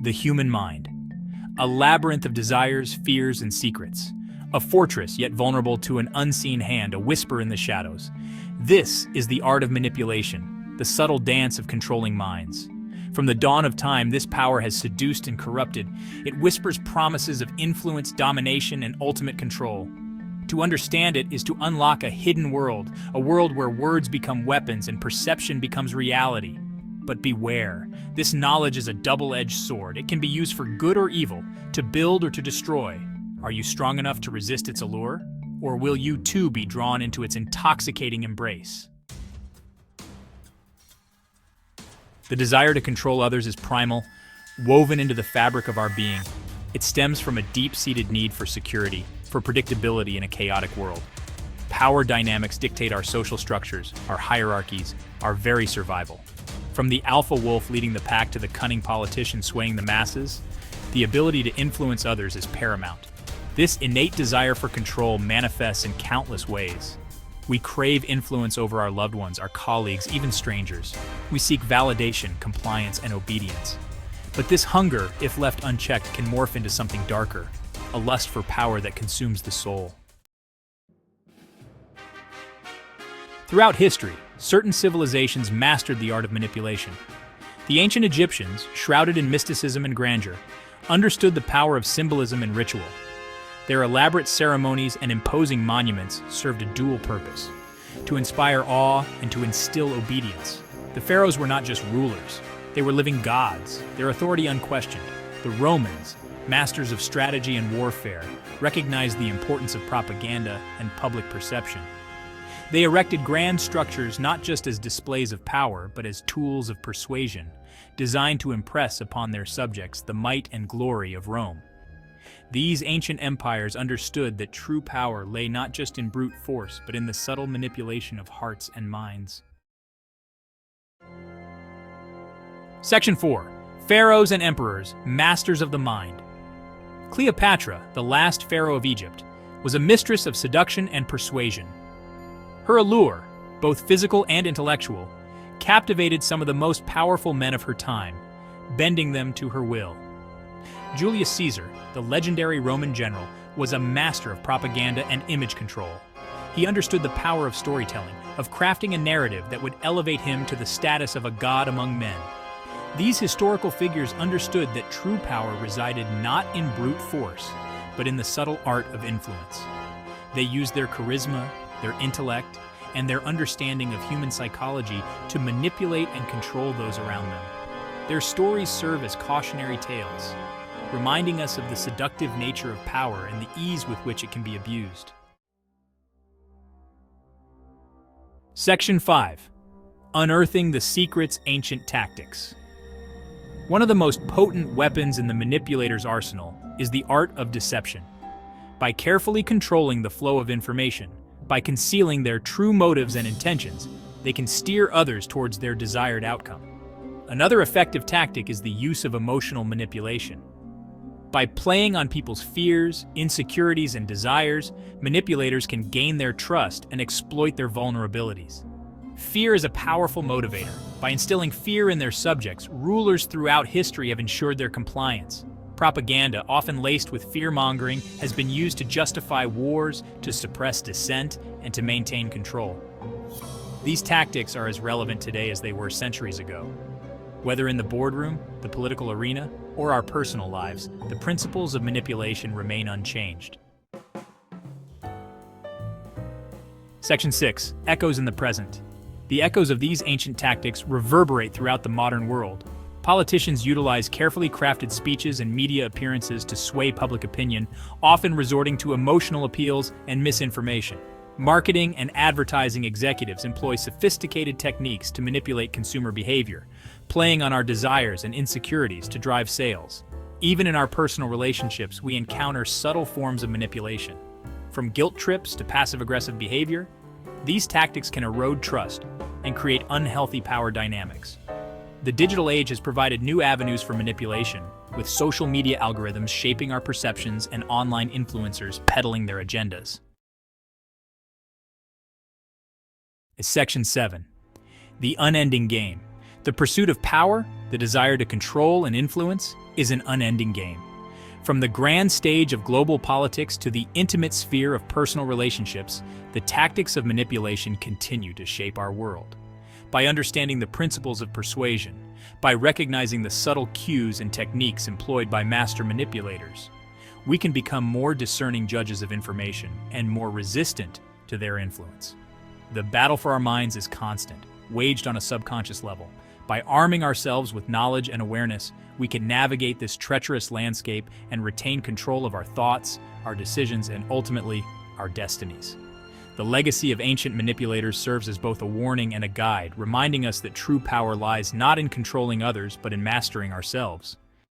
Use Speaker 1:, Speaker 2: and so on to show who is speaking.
Speaker 1: The human mind. A labyrinth of desires, fears, and secrets. A fortress yet vulnerable to an unseen hand, a whisper in the shadows. This is the art of manipulation, the subtle dance of controlling minds. From the dawn of time, this power has seduced and corrupted. It whispers promises of influence, domination, and ultimate control. To understand it is to unlock a hidden world, a world where words become weapons and perception becomes reality. But beware, this knowledge is a double-edged sword. It can be used for good or evil, to build or to destroy. Are you strong enough to resist its allure? Or will you too be drawn into its intoxicating embrace? The desire to control others is primal, woven into the fabric of our being. It stems from a deep-seated need for security, for predictability in a chaotic world. Power dynamics dictate our social structures, our hierarchies, our very survival. From the alpha wolf leading the pack to the cunning politician swaying the masses, the ability to influence others is paramount. This innate desire for control manifests in countless ways. We crave influence over our loved ones, our colleagues, even strangers. We seek validation, compliance, and obedience. But this hunger, if left unchecked, can morph into something darker, a lust for power that consumes the soul. Throughout history, certain civilizations mastered the art of manipulation. The ancient Egyptians, shrouded in mysticism and grandeur, understood the power of symbolism and ritual. Their elaborate ceremonies and imposing monuments served a dual purpose: to inspire awe and to instill obedience. The pharaohs were not just rulers, they were living gods, their authority unquestioned. The Romans, masters of strategy and warfare, recognized the importance of propaganda and public perception. They erected grand structures not just as displays of power, but as tools of persuasion, designed to impress upon their subjects the might and glory of Rome. These ancient empires understood that true power lay not just in brute force, but in the subtle manipulation of hearts and minds. Section 4. Pharaohs and Emperors, Masters of the Mind. Cleopatra, the last pharaoh of Egypt, was a mistress of seduction and persuasion. Her allure, both physical and intellectual, captivated some of the most powerful men of her time, bending them to her will. Julius Caesar, the legendary Roman general, was a master of propaganda and image control. He understood the power of storytelling, of crafting a narrative that would elevate him to the status of a god among men. These historical figures understood that true power resided not in brute force, but in the subtle art of influence. They used their charisma, their intellect, and their understanding of human psychology to manipulate and control those around them. Their stories serve as cautionary tales, reminding us of the seductive nature of power and the ease with which it can be abused. Section 5. Unearthing the Secret's Ancient Tactics. One of the most potent weapons in the manipulator's arsenal is the art of deception. By carefully controlling the flow of information, by concealing their true motives and intentions, they can steer others towards their desired outcome. Another effective tactic is the use of emotional manipulation. By playing on people's fears, insecurities, and desires, manipulators can gain their trust and exploit their vulnerabilities. Fear is a powerful motivator. By instilling fear in their subjects, rulers throughout history have ensured their compliance. Propaganda, often laced with fear-mongering, has been used to justify wars, to suppress dissent, and to maintain control. These tactics are as relevant today as they were centuries ago. Whether in the boardroom, the political arena, or our personal lives, the principles of manipulation remain unchanged. Section 6. Echoes in the Present. The echoes of these ancient tactics reverberate throughout the modern world. Politicians utilize carefully crafted speeches and media appearances to sway public opinion, often resorting to emotional appeals and misinformation. Marketing and advertising executives employ sophisticated techniques to manipulate consumer behavior, playing on our desires and insecurities to drive sales. Even in our personal relationships, we encounter subtle forms of manipulation. From guilt trips to passive-aggressive behavior, these tactics can erode trust and create unhealthy power dynamics. The digital age has provided new avenues for manipulation, with social media algorithms shaping our perceptions and online influencers peddling their agendas. Section 7. The Unending Game. The pursuit of power, the desire to control and influence, is an unending game. From the grand stage of global politics to the intimate sphere of personal relationships, the tactics of manipulation continue to shape our world. By understanding the principles of persuasion, by recognizing the subtle cues and techniques employed by master manipulators, we can become more discerning judges of information and more resistant to their influence. The battle for our minds is constant, waged on a subconscious level. By arming ourselves with knowledge and awareness, we can navigate this treacherous landscape and retain control of our thoughts, our decisions, and ultimately, our destinies. The legacy of ancient manipulators serves as both a warning and a guide, reminding us that true power lies not in controlling others, but in mastering ourselves.